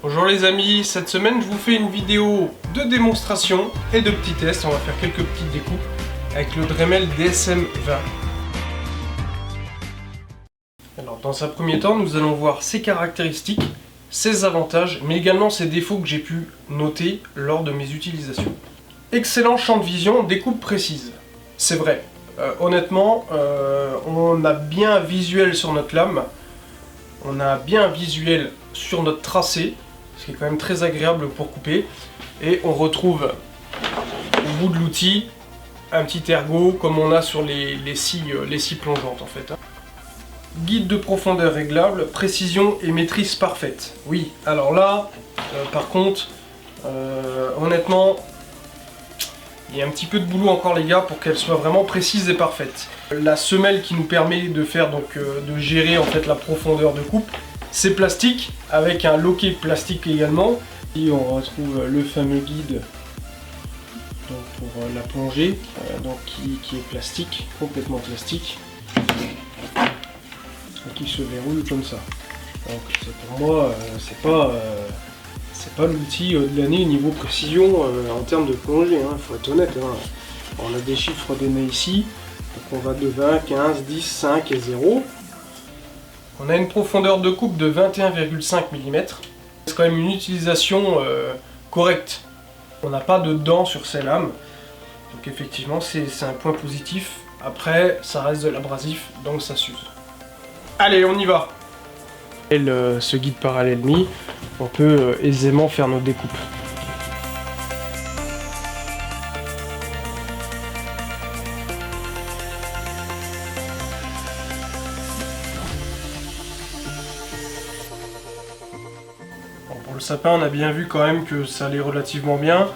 Bonjour les amis, cette semaine je vous fais une vidéo de démonstration et de petits tests. On va faire quelques petites découpes avec le Dremel DSM-20. Alors dans un premier temps, nous allons voir ses caractéristiques, ses avantages, mais également ses défauts que j'ai pu noter lors de mes utilisations. Excellent champ de vision, découpe précise. C'est vrai, honnêtement, on a bien un visuel sur notre lame, on a bien un visuel sur notre tracé, ce qui est quand même très agréable pour couper, et on retrouve au bout de l'outil un petit ergot comme on a sur les scies plongeantes en fait. Guide de profondeur réglable, précision et maîtrise parfaite. Oui, alors là, par contre, honnêtement, il y a un petit peu de boulot encore les gars pour qu'elle soit vraiment précise et parfaite. La semelle qui nous permet de faire de gérer en fait la profondeur de coupe, c'est plastique avec un loquet plastique également. Et on retrouve le fameux guide donc pour la plongée, qui est plastique, complètement plastique, et qui se verrouille comme ça. Donc pour moi, c'est pas l'outil de l'année niveau précision en termes de plongée, hein, faut être honnête. Hein. On a des chiffres donnés ici, donc on va de 20, 15, 10, 5 et 0. On a une profondeur de coupe de 21,5 mm. C'est quand même une utilisation correcte. On n'a pas de dents sur ces lames, donc effectivement c'est un point positif. Après ça reste de l'abrasif, donc ça s'use. Allez, on y va. Ce guide par l'ennemi, on peut aisément faire nos découpes. Bon, pour le sapin, on a bien vu quand même que ça allait relativement bien,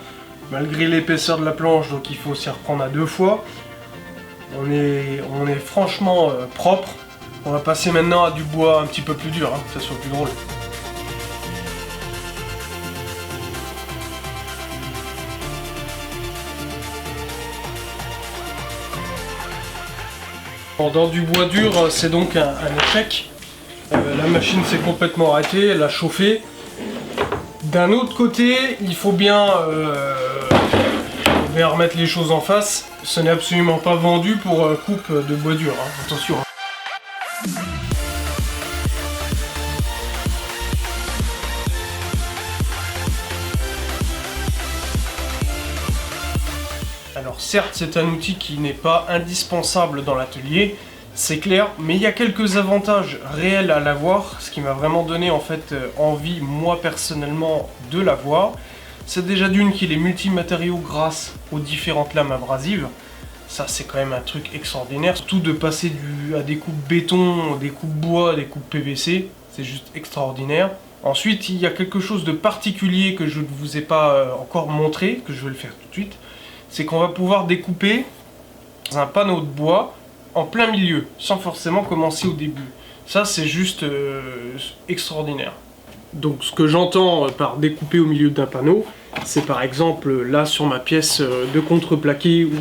malgré l'épaisseur de la planche, donc il faut s'y reprendre à 2 fois. On est franchement propre. On va passer maintenant à du bois un petit peu plus dur, hein, que ça soit plus drôle. Bon, dans du bois dur, c'est donc un échec. La machine s'est complètement arrêtée, elle a chauffé. D'un autre côté, il faut bien remettre les choses en face. Ce n'est absolument pas vendu pour coupe de bois dur, hein, attention. Alors certes, c'est un outil qui n'est pas indispensable dans l'atelier, c'est clair, mais il y a quelques avantages réels à l'avoir, ce qui m'a vraiment donné en fait envie, moi personnellement, de l'avoir. C'est déjà d'une qu'il est multimatériaux grâce aux différentes lames abrasives. Ça c'est quand même un truc extraordinaire, surtout de passer à des coupes béton, des coupes bois, des coupes PVC, c'est juste extraordinaire. Ensuite, il y a quelque chose de particulier que je ne vous ai pas encore montré, que je vais le faire tout de suite. C'est qu'on va pouvoir découper un panneau de bois en plein milieu, sans forcément commencer au début. Ça, c'est juste extraordinaire. Donc, ce que j'entends par découper au milieu d'un panneau, c'est par exemple, là, sur ma pièce de contreplaqué où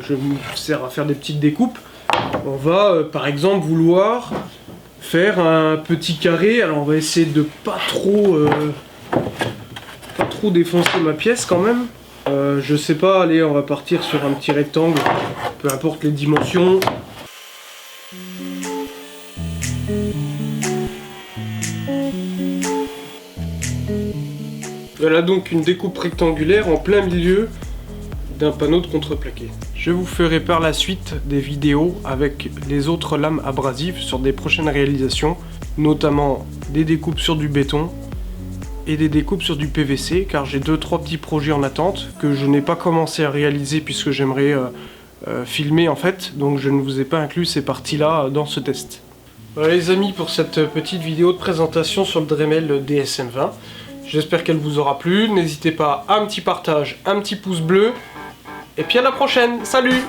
je me sers à faire des petites découpes, on va, par exemple, vouloir faire un petit carré. Alors, on va essayer de pas trop défoncer ma pièce quand même. Je sais pas, allez, on va partir sur un petit rectangle, peu importe les dimensions. Voilà donc une découpe rectangulaire en plein milieu d'un panneau de contreplaqué. Je vous ferai par la suite des vidéos avec les autres lames abrasives sur des prochaines réalisations, notamment des découpes sur du béton et des découpes sur du PVC, car j'ai 2-3 petits projets en attente que je n'ai pas commencé à réaliser puisque j'aimerais filmer en fait, donc je ne vous ai pas inclus ces parties-là dans ce test. Voilà les amis pour cette petite vidéo de présentation sur le Dremel DSM-20. J'espère qu'elle vous aura plu, n'hésitez pas à un petit partage, un petit pouce bleu, et puis à la prochaine, salut!